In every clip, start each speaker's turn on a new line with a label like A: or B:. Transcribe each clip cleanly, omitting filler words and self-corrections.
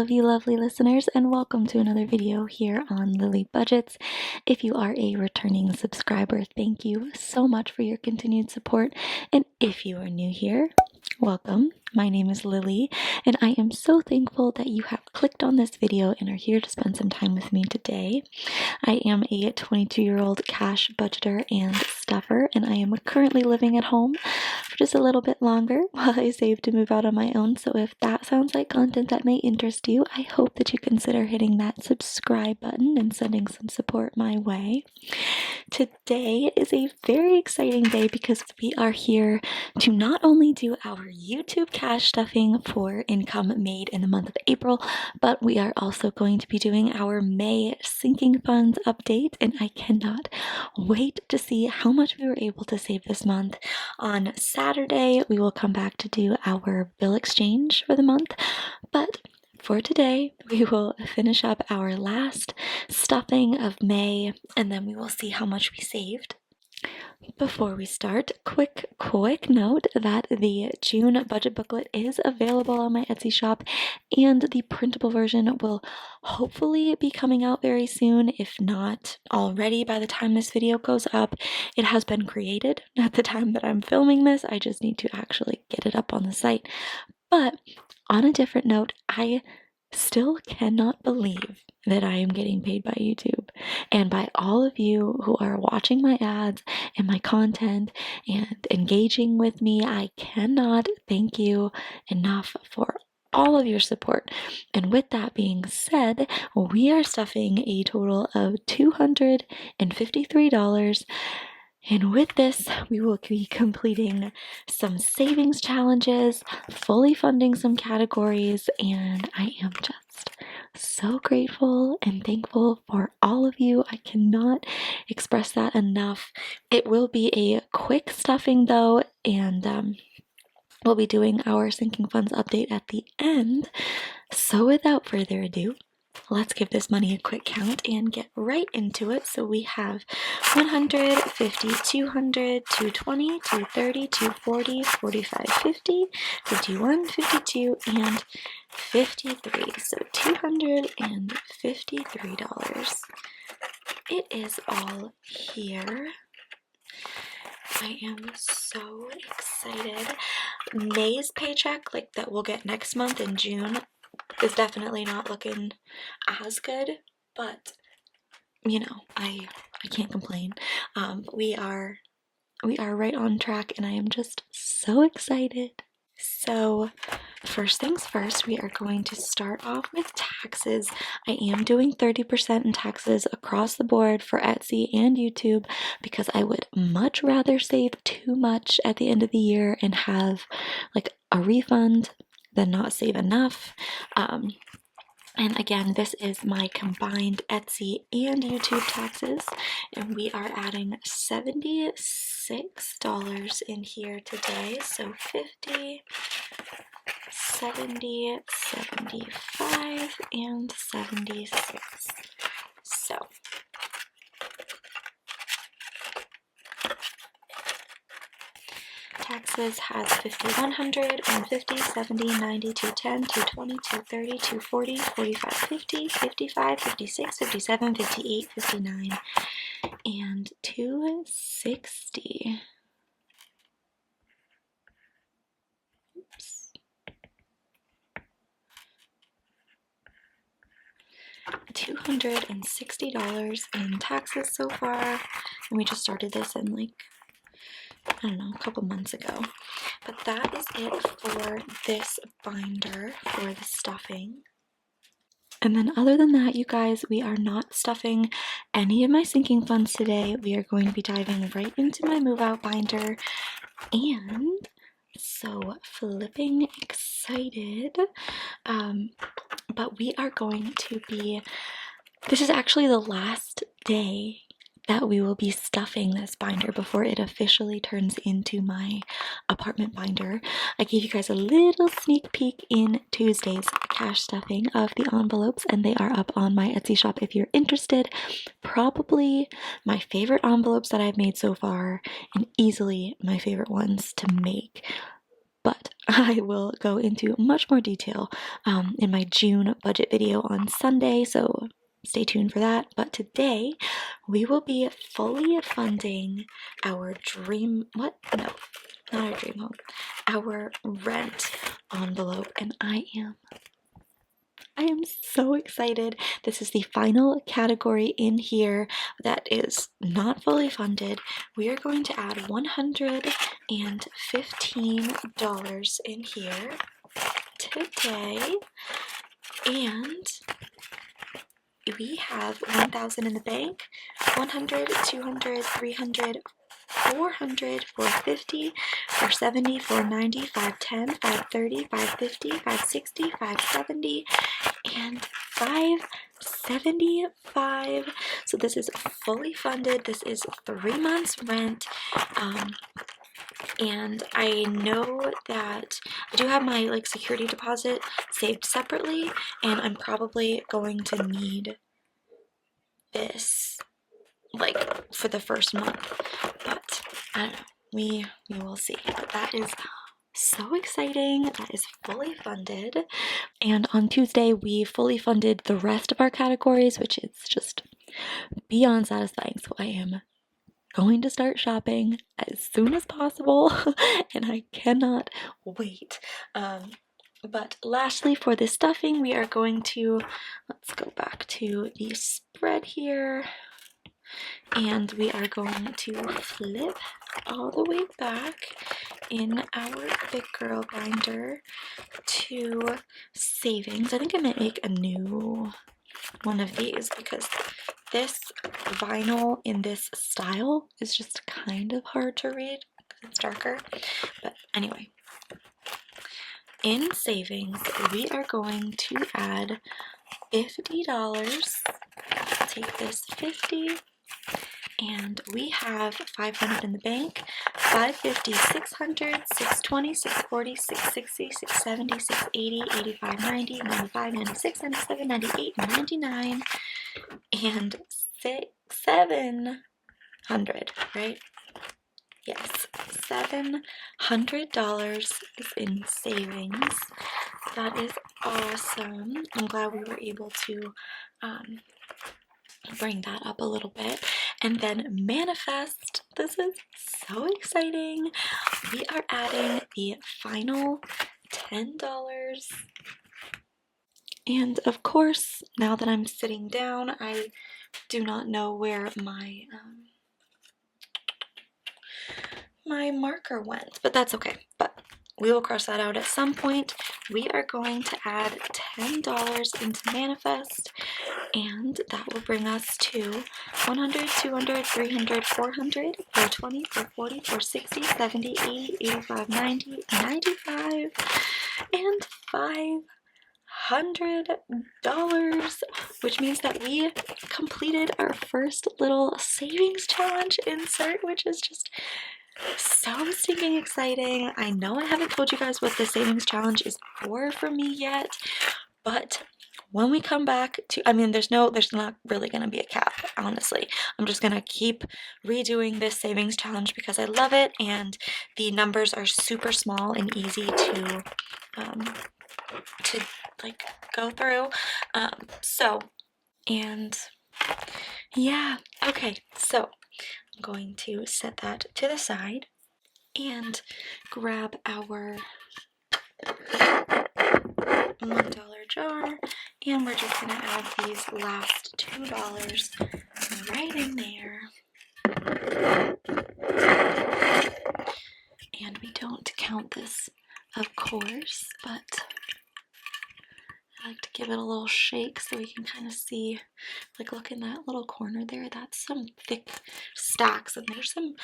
A: of you lovely listeners, and welcome to another video here on Lily Budgets. If you are a returning subscriber, thank you so much for your continued support, and if you are new here, welcome. My name is Lily, and I am so thankful that you have clicked on this video and are here to spend some time with me today. I am a 22-year-old cash budgeter and stuffer, and I am currently living at home for just a little bit longer while I save to move out on my own. So if that sounds like content that may interest you, I hope that you consider hitting that subscribe button and sending some support my way. Today is a very exciting day because we are here to not only do our YouTube cash stuffing for income made in the month of April, but we are also going to be doing our May sinking funds update, and I cannot wait to see how much we were able to save this month. On Saturday, we will come back to do our bill exchange for the month, but for today, we will finish up our last stuffing of May, and then we will see how much we saved. Before we start, quick note that the June budget booklet is available on my Etsy shop, and the printable version will hopefully be coming out very soon, if not already by the time this video goes up. It has been created at the time that I'm filming this. I just need to actually get it up on the site. But on a different note, I still cannot believe that I am getting paid by YouTube and by all of you who are watching my ads and my content and engaging with me. I cannot thank you enough for all of your support. And with that being said, we are stuffing a total of $253. And with this, we will be completing some savings challenges, fully funding some categories, and I am just so grateful and thankful for all of you. I cannot express that enough. It will be a quick stuffing though, and we'll be doing our sinking funds update at the end. So without further ado, let's give this money a quick count and get right into it. So we have 100, 50, 200, 220, 230, 240, 45, 50, 51, 52, and 53. So $253. It is all here. I am so excited. May's paycheck, like that we'll get next month in June, is definitely not looking as good, but you know, I can't complain. We are right on track, and I am just so excited. So first things first, we are going to start off with taxes. I am doing 30% in taxes across the board for Etsy and YouTube because I would much rather save too much at the end of the year and have like a refund than not save enough. And again, this is my combined Etsy and YouTube taxes, and we are adding $76 in here today. So 50, 70, 75, and 76. So taxes has 50, 100, 150, 70, 90, 210, 220, 230, 240, 45, 50, 55, 56, 57, 58, 59, and 260. Oops. $260 in taxes so far, and we just started this in like, I don't know, a couple months ago. But that is it for this binder for the stuffing. And then other than that, you guys, we are not stuffing any of my sinking funds today. We are going to be diving right into my move out binder, and so flipping excited. But we are going to be, this is actually the last day that we will be stuffing this binder before it officially turns into my apartment binder. I gave you guys a little sneak peek in Tuesday's cash stuffing of the envelopes, and they are up on my Etsy shop if you're interested. Probably my favorite envelopes that I've made so far, and easily my favorite ones to make. but I will go into much more detail in my June budget video on Sunday, so stay tuned for that. But today we will be fully funding our not our dream home, our rent envelope, and I am so excited. This is the final category in here that is not fully funded. We are going to add $115 in here today, and we have $1,000 in the bank, $100, $200, $300, $400, $450, $470, $490, $510, $530, $550, $560, $570, and $575. So this is fully funded. This is 3 months rent. And I know that I do have my security deposit saved separately, and I'm probably going to need this for the first month, but I don't know, we will see. But that is so exciting. That is fully funded. And on Tuesday we fully funded the rest of our categories, which is just beyond satisfying. So I am going to start shopping as soon as possible and I cannot wait. But lastly, for this stuffing, we are going to, let's go back to the spread here, and we are going to flip all the way back in our Big Girl binder to savings. I think I might make a new one of these because this vinyl in this style is just kind of hard to read because it's darker. But anyway, in savings, we are going to add $50. Take this 50, and we have $500 in the bank, $550, $600, $620, $640, $660, $670, $680, $85, $90, $95, $96, $97, $98, $99, and $700, right? Yes, $700 is in savings. That is awesome. I'm glad we were able to bring that up a little bit. And then manifest. This is so exciting. We are adding the final $10. And of course, now that I'm sitting down, I do not know where my my marker went, but that's okay. But we will cross that out at some point. We are going to add $10 into manifest, and that will bring us to $100, $200, $300, $400, $420, $440, $460, $70, $80, $85, $90, $95, and $500, which means that we completed our first little savings challenge insert, which is just so stinking exciting. I know I haven't told you guys what the savings challenge is for me yet, but when we come back to, there's not really going to be a cap, honestly. I'm just going to keep redoing this savings challenge because I love it, and the numbers are super small and easy to go through. Yeah, okay, so I'm going to set that to the side and grab our $1 jar, and we're just going to add these last $2 right in there. And we don't count this, of course, but I like to give it a little shake so we can kind of see, look in that little corner there, that's some thick stacks, and there's some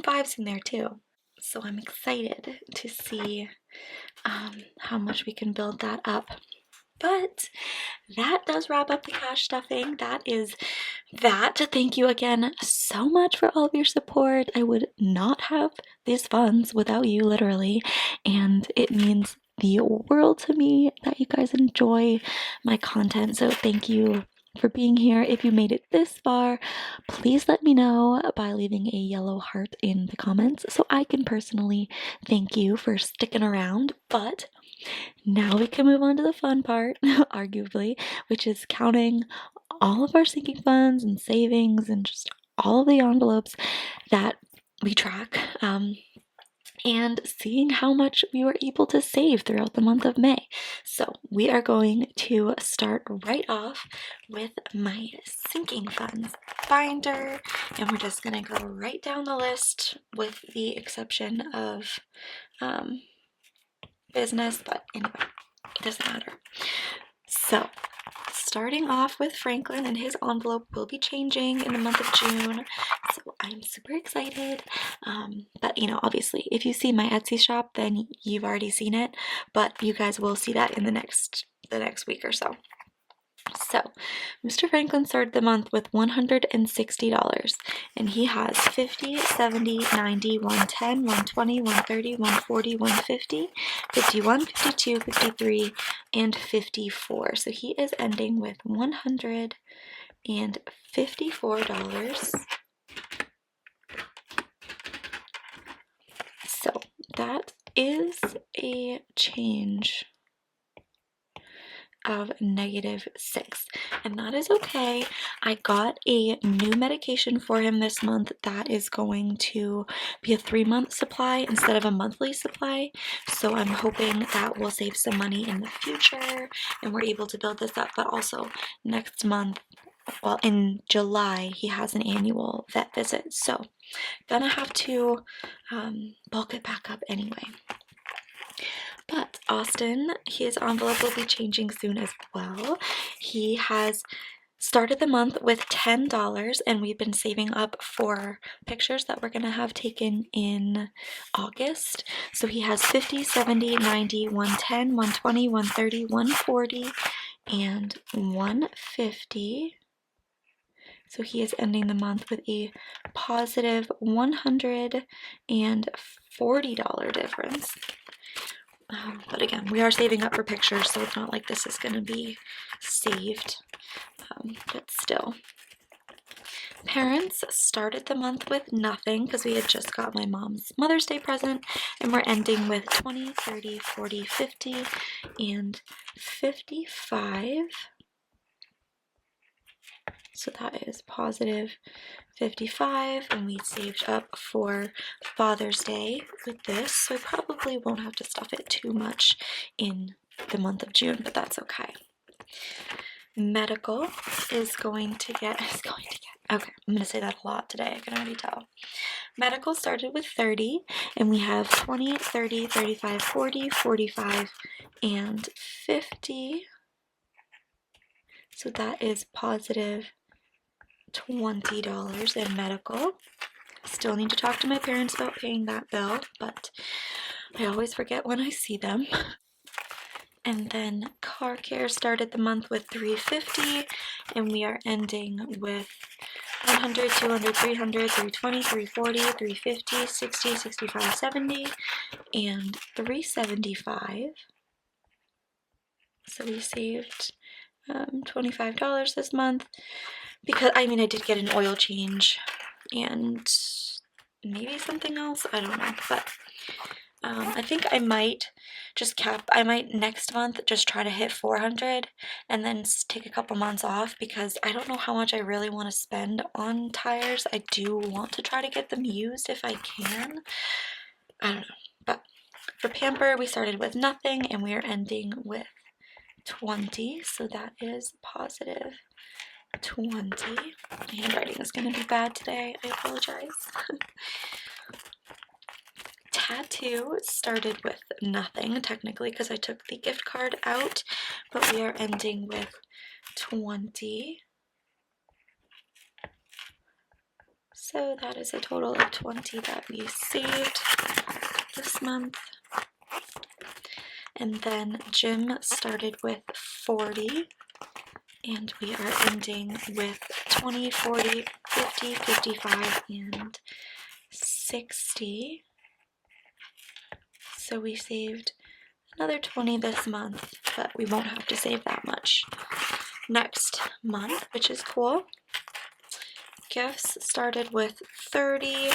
A: 5s in there too. So I'm excited to see how much we can build that up. But that does wrap up the cash stuffing. That is that. Thank you again so much for all of your support. I would not have these funds without you, literally, and it means the world to me that you guys enjoy my content. So thank you for being here. If you made it this far, please let me know by leaving a yellow heart in the comments so I can personally thank you for sticking around. But now we can move on to the fun part, arguably, which is counting all of our sinking funds and savings and just all of the envelopes that we track, and seeing how much we were able to save throughout the month of May. So we are going to start right off with my sinking funds binder, and we're just going to go right down the list with the exception of business, but anyway, it doesn't matter. So starting off with Franklin, and his envelope will be changing in the month of June, so I'm super excited. But you know, obviously if you see my Etsy shop, then you've already seen it, but you guys will see that in the next week or so. So Mr. Franklin started the month with $160, and he has 50, 70, 90, 110, 120, 130, 140, 150, 51, 52, 53, and 54. So he is ending with $154. So that is a change of -6, and that is okay. I got a new medication for him this month that is going to be a 3-month supply instead of a monthly supply, so I'm hoping that will save some money in the future and we're able to build this up. But also next month, well, in July, he has an annual vet visit, so gonna have to bulk it back up anyway. But Austin, his envelope will be changing soon as well. He has started the month with $10, and we've been saving up for pictures that we're going to have taken in August. So he has 50, 70, 90, 110, 120, 130, 140, and 150. So he is ending the month with a positive $140 difference. But again, we are saving up for pictures, so it's not like this is going to be saved, but still. Parents started the month with nothing because we had just got my mom's Mother's Day present, and we're ending with 20, 30, 40, 50, and 55. So that is positive 55, and we saved up for Father's Day with this, so I probably won't have to stuff it too much in the month of June, but that's okay. Medical is going to get, okay, I'm going to say that a lot today, I can already tell. Medical started with 30, and we have 20, 30, 35, 40, 45, and 50. So that is positive $20 in medical. Still need to talk to my parents about paying that bill, but I always forget when I see them. And then car care started the month with $350, and we are ending with 100, 200, 300, 320, 340, 350, 60, 65, 70, and 375. So we saved $25 this month. Because, I mean, I did get an oil change and maybe something else, I don't know, but I think I might just next month just try to hit 400 and then take a couple months off, because I don't know how much I really want to spend on tires. I do want to try to get them used if I can. I don't know, but for Pamper, we started with nothing and we are ending with 20, so that is positive 20. My handwriting is going to be bad today. I apologize. Tattoo started with nothing, technically, because I took the gift card out, but we are ending with 20. So that is a total of 20 that we saved this month. And then gym started with 40. And we are ending with 20, 40, 50, 55, and 60. So we saved another 20 this month, but we won't have to save that much next month, which is cool. Gifts started with 30,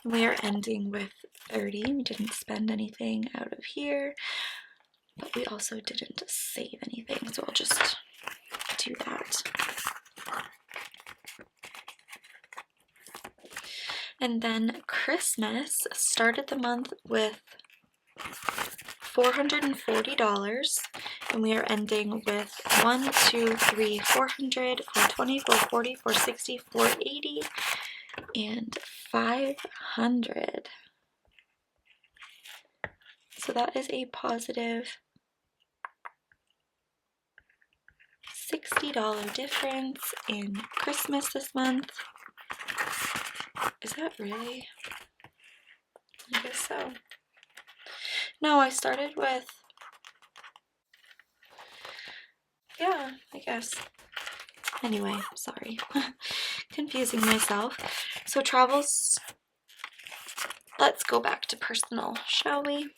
A: and we are ending with 30. We didn't spend anything out of here, but we also didn't save anything, so I'll just do that. And then Christmas started the month with $440, and we are ending with 1, 2, 3, 400, 420, 440, 460, 480, and 500. So that is a positive $60 difference in Christmas this month. Is that really? I guess so. No, I started with, yeah, I guess. Anyway, sorry. Confusing myself. So travels, let's go back to personal, shall we?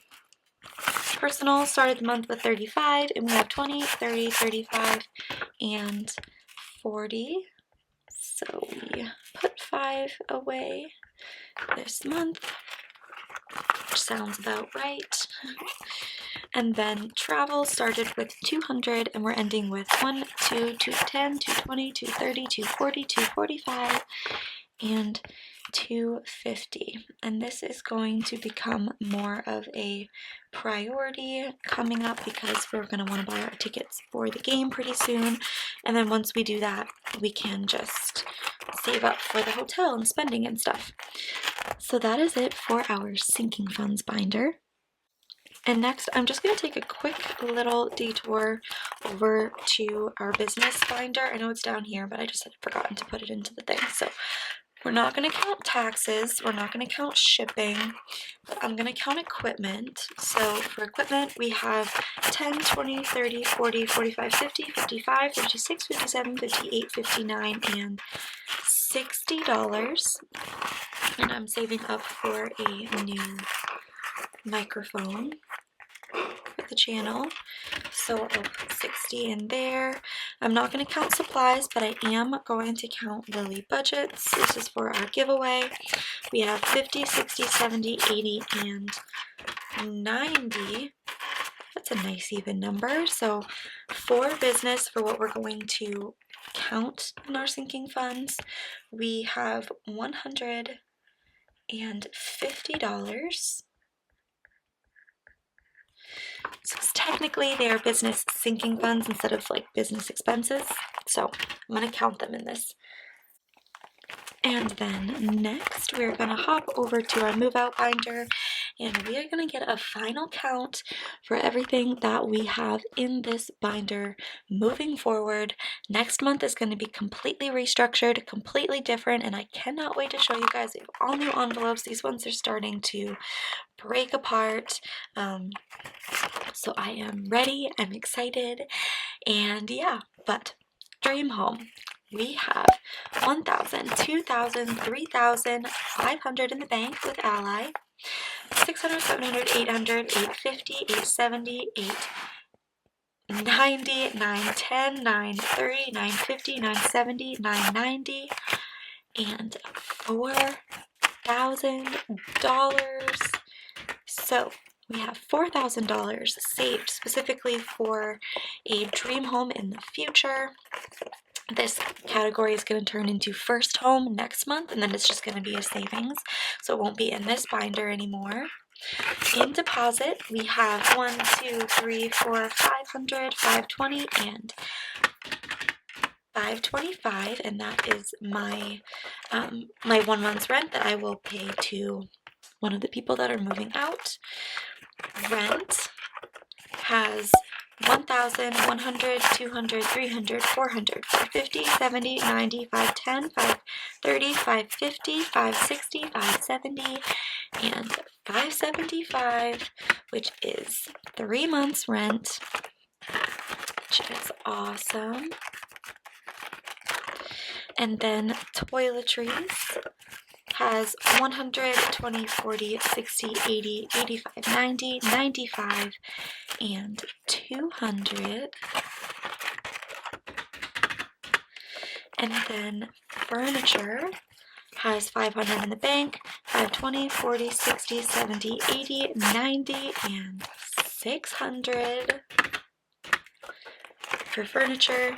A: Personal started the month with 35, and we have 20, 30, 35, and 40. So we put 5 away this month, which sounds about right. And then travel started with 200, and we're ending with 1, 2, 210, 220, 230, 240, 245, and 250. And this is going to become more of a priority coming up because we're going to want to buy our tickets for the game pretty soon. And then once we do that, we can just save up for the hotel and spending and stuff. So that is it for our sinking funds binder. And next, I'm just going to take a quick little detour over to our business binder. I know it's down here, but I just had forgotten to put it into the thing. So we're not going to count taxes. We're not going to count shipping. But I'm going to count equipment. So for equipment, we have 10, 20, 30, 40, 45, 50, 55, 56, 57, 58, 59, and $60. And I'm saving up for a new microphone for the channel, so I'll put 60 in there. I'm not going to count supplies, but I am going to count lilybudgets. This is for our giveaway. We have 50, 60, 70, 80, and 90. That's a nice even number. So for business, for what we're going to count in our sinking funds, we have $150. So technically they are business sinking funds instead of like business expenses. So I'm going to count them in this. And then next we're going to hop over to our move out binder, and we are going to get a final count for everything that we have in this binder moving forward. Next month is going to be completely restructured, completely different, and I cannot wait to show you guys. We have all new envelopes. These ones are starting to break apart. So I am ready, I'm excited, and yeah, but dream home. We have 1,000, 2,000, 3,000, 500 in the bank with Ally, 600, 700, 800, 850, 870, 890, 910, 930, 950, 970, 990, and $4,000. So we have $4,000 saved specifically for a dream home in the future. This category is going to turn into first home next month, and then it's just going to be a savings, so it won't be in this binder anymore. In deposit, we have 1, 2, 3, 4, 500, 520, and 525, and that is my my 1 month's rent that I will pay to one of the people that are moving out. Rent has 1,000, 100, 200, 300, 400, 450, 70, 90, 510, 530, 550, 560, 570, and 575, which is 3 months rent, which is awesome. And then toiletries has 100, 20, 40, 60, 80, 85, 90, 95, and 200. And then furniture has 500 in the bank, 520, 40, 60, 70, 80, 90, and 600 for furniture.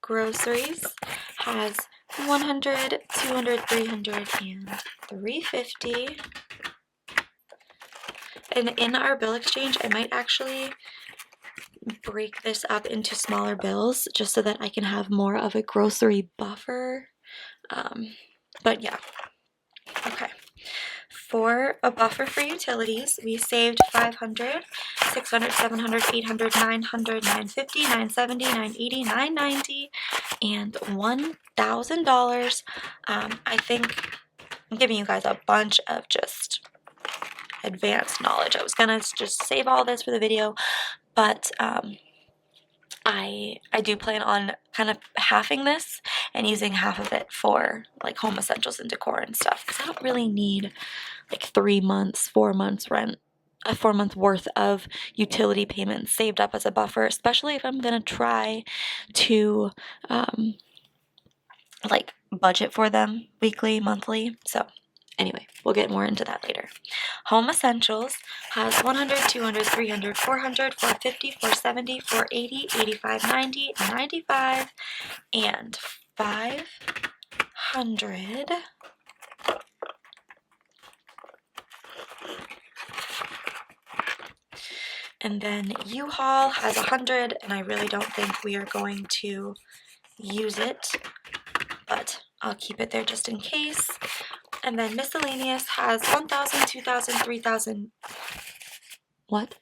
A: Groceries has 100, 200, 300, and 350. And in our bill exchange, I might actually break this up into smaller bills just so that I can have more of a grocery buffer. But yeah, okay. For a buffer for utilities, we saved 500, 600, 700, 800, 900, 950, 970, 980, 990, and $1,000. I think I'm giving you guys a bunch of just advanced knowledge. I was gonna just save all this for the video, but I do plan on kind of halving this and using half of it for like home essentials and decor and stuff, because I don't really need like 3 months, 4 months rent, a 4-month worth of utility payments saved up as a buffer, especially if I'm gonna try to like budget for them weekly, monthly. So anyway, we'll get more into that later. Home essentials has 100, 200, 300, 400, 450, 470, 480, 85, 90, 95, and 500. And then U-Haul has 100, and I really don't think we are going to use it, but I'll keep it there just in case. And then miscellaneous has 1,000, 2,000, 3,000. What?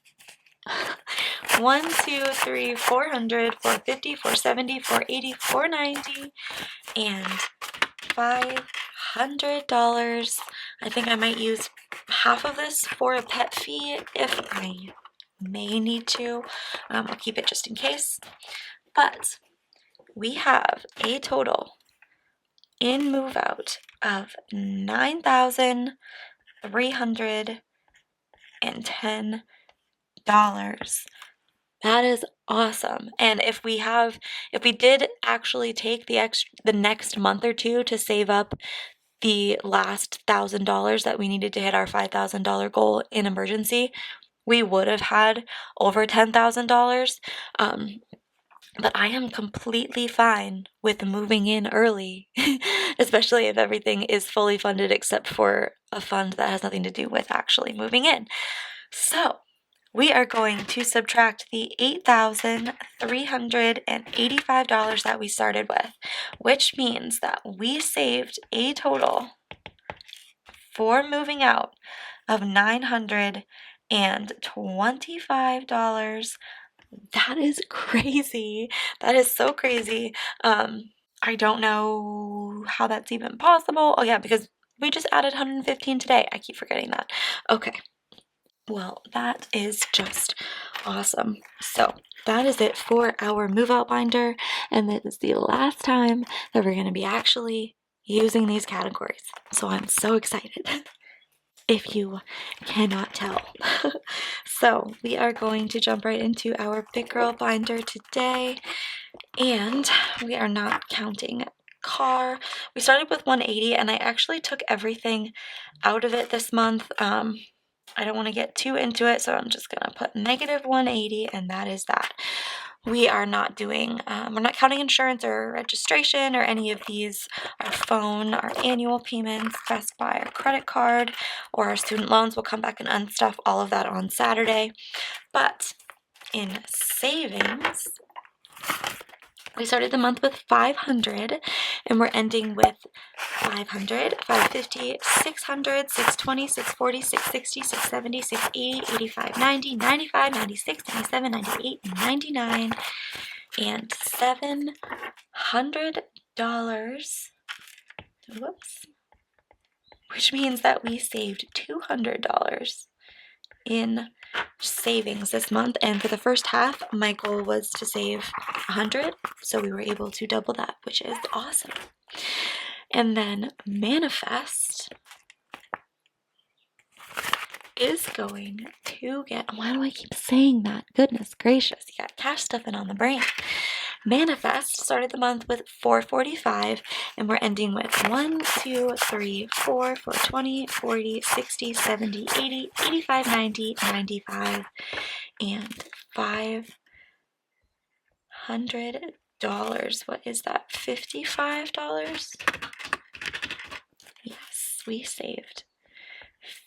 A: 1, 2, 3, 400, 450, 470, 480, 490, and $500. I think I might use half of this for a pet fee if I may need to. I'll keep it just in case. But we have a total in move out of $9,310. That is awesome. And if we did actually take the next month or two to save up the last $1,000 that we needed to hit our $5,000 goal in emergency, we would have had over $10,000. But I am completely fine with moving in early, especially if everything is fully funded except for a fund that has nothing to do with actually moving in. So we are going to subtract the $8,385 that we started with, which means that we saved a total for moving out of $925. That is crazy. That is so crazy. I don't know how that's even possible. Oh yeah, because we just added 115 today. I keep forgetting that. Okay. Well, that is just awesome. So that is it for our move out binder, and that is the last time that we're going to be actually using these categories. So I'm so excited. If you cannot tell. So we are going to jump right into our big girl binder today, and we are not counting car. We started with 180, and I actually took everything out of it this month. I don't want to get too into it, so I'm just gonna put negative 180, and that is that. We are not doing, we're not counting insurance or registration or any of these, our phone, our annual payments, Best Buy, our credit card, or our student loans. We'll come back and unstuff all of that on Saturday. But in savings, we started the month with 500, and we're ending with 500, 550, 600, 620, 640, 660, 670, 680, 85, 90, 95, 96, 97, 98, 99, and $700. Whoops. Which means that we saved $200 in savings this month, and for the first half my goal was to save 100, so we were able to double that, which is awesome. And then manifest is going to get, why do I keep saying that? Goodness gracious, you got cash stuffing on the brain. Manifest started the month with $445, and we're ending with 1, 2, 3, 4, 420, 40, 60, 70, 80, 85, 90, 95, and $500. What is that? $55? Yes, we saved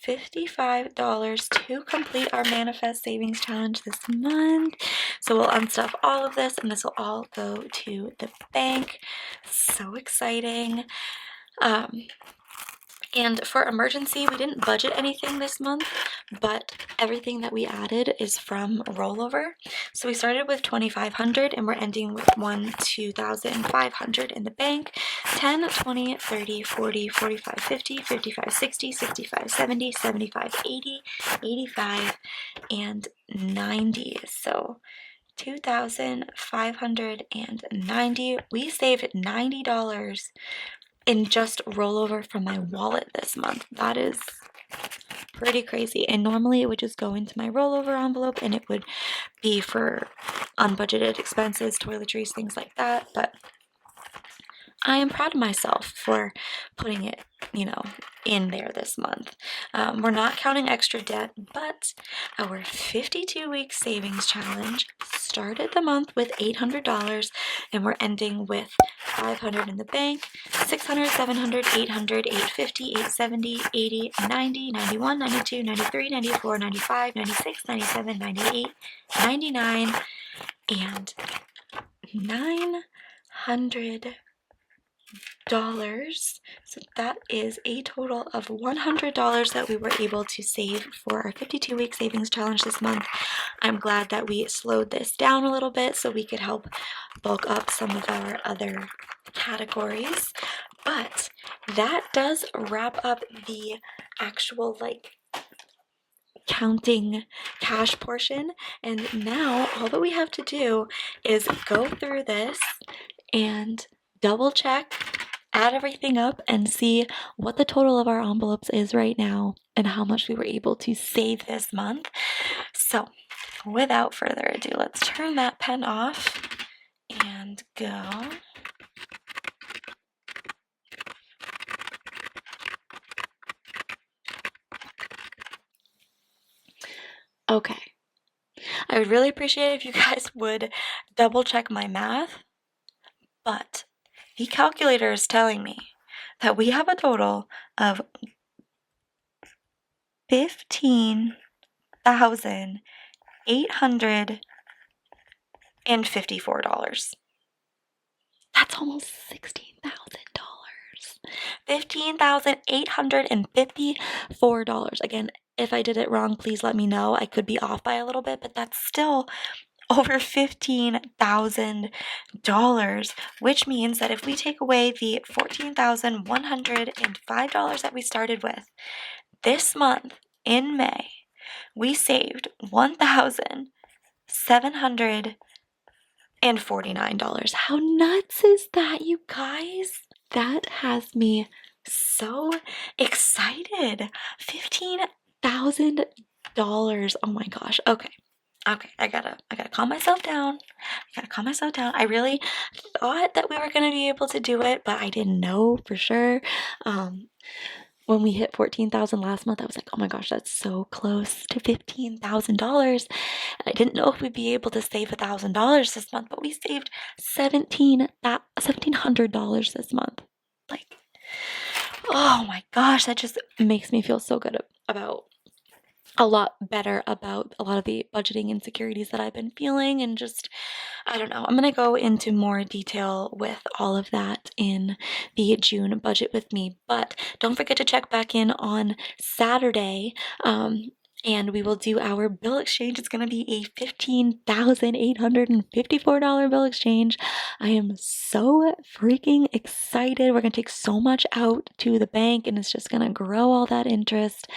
A: $55 to complete our Manifest Savings Challenge this month. So we'll unstuff all of this, and this will all go to the bank. So exciting. And for emergency, we didn't budget anything this month, but everything that we added is from rollover. So we started with $2,500, and we're ending with $2,500 in the bank. 10, 20, 30, 40, 45, 50, 55, 60, 65, 70, 75, 80, 85, and 90. So $2,590. We saved $90 in just rollover from my wallet this month. That is pretty crazy. And normally it would just go into my rollover envelope and it would be for unbudgeted expenses, toiletries, things like that. But I am proud of myself for putting it, in there this month. We're not counting extra debt, but our 52-week savings challenge started the month with $800, and we're ending with $500 in the bank, $600, $700, $800, $850, $870, $80, $90, $91, $92, $93, $94, $95, $96, $97, $98, $99, and $900. So that is a total of $100 that we were able to save for our 52-week savings challenge this month. I'm glad that we slowed this down a little bit so we could help bulk up some of our other categories. But that does wrap up the actual counting cash portion. And now all that we have to do is go through this and double check, add everything up, and see what the total of our envelopes is right now and how much we were able to save this month. So without further ado, let's turn that pen off and go. Okay. I would really appreciate it if you guys would double check my math, but the calculator is telling me that we have a total of $15,854. That's almost $16,000. $15,854. Again, if I did it wrong, please let me know. I could be off by a little bit, but that's still over $15,000, which means that if we take away the $14,105 that we started with, this month in May, we saved $1,749. How nuts is that, you guys? That has me so excited. $15,000. Oh my gosh. Okay, I gotta calm myself down. I really thought that we were gonna be able to do it, but I didn't know for sure. When we hit 14,000 last month, I was like, oh my gosh, that's so close to $15,000. I didn't know if we'd be able to save $1,000 this month, but we saved $1,700 this month. Oh my gosh, that just makes me feel so good about a lot better about a lot of the budgeting insecurities that I've been feeling, and just, I don't know. I'm going to go into more detail with all of that in the June Budget With Me, but don't forget to check back in on Saturday, and we will do our bill exchange. It's going to be a $15,854 bill exchange. I am so freaking excited. We're going to take so much out to the bank, and it's just going to grow all that interest,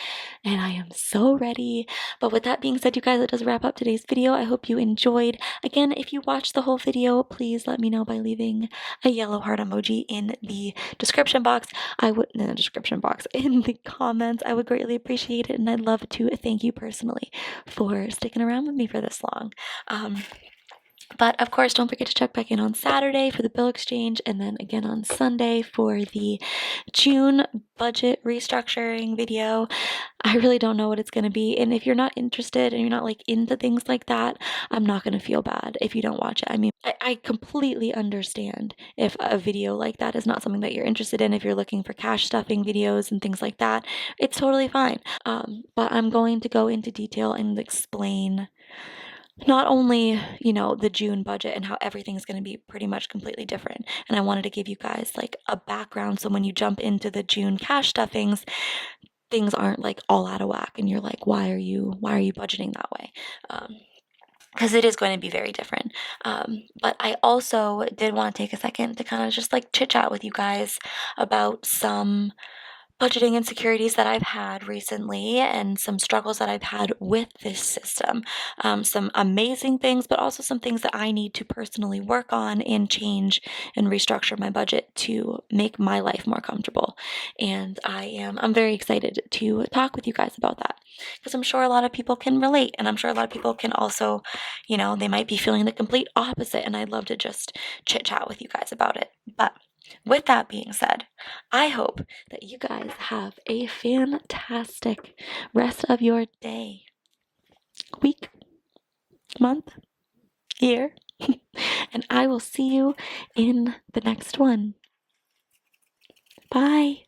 A: and I am so ready. But with that being said, you guys, it does wrap up today's video. I hope you enjoyed. Again, if you watched the whole video, please let me know by leaving a yellow heart emoji in the description box. In the comments. I would greatly appreciate it, and I'd love to thank you personally for sticking around with me for this long. But of course, don't forget to check back in on Saturday for the bill exchange, and then again on Sunday for the June budget restructuring video. I really don't know what it's going to be. And if you're not interested and you're not like into things like that, I'm not going to feel bad if you don't watch it. I mean, I completely understand if a video like that is not something that you're interested in. If you're looking for cash stuffing videos and things like that, it's totally fine. But I'm going to go into detail and explain not only, the June budget and how everything's going to be pretty much completely different. And I wanted to give you guys like a background so when you jump into the June cash stuffings, things aren't like all out of whack and you're like, why are you budgeting that way? Because it is going to be very different. But I also did want to take a second to kind of just like chit chat with you guys about some budgeting insecurities that I've had recently and some struggles that I've had with this system. Some amazing things, but also some things that I need to personally work on and change and restructure my budget to make my life more comfortable. And I'm very excited to talk with you guys about that because I'm sure a lot of people can relate, and I'm sure a lot of people can also, they might be feeling the complete opposite, and I'd love to just chit chat with you guys about it. But with that being said, I hope that you guys have a fantastic rest of your day, week, month, year, and I will see you in the next one. Bye.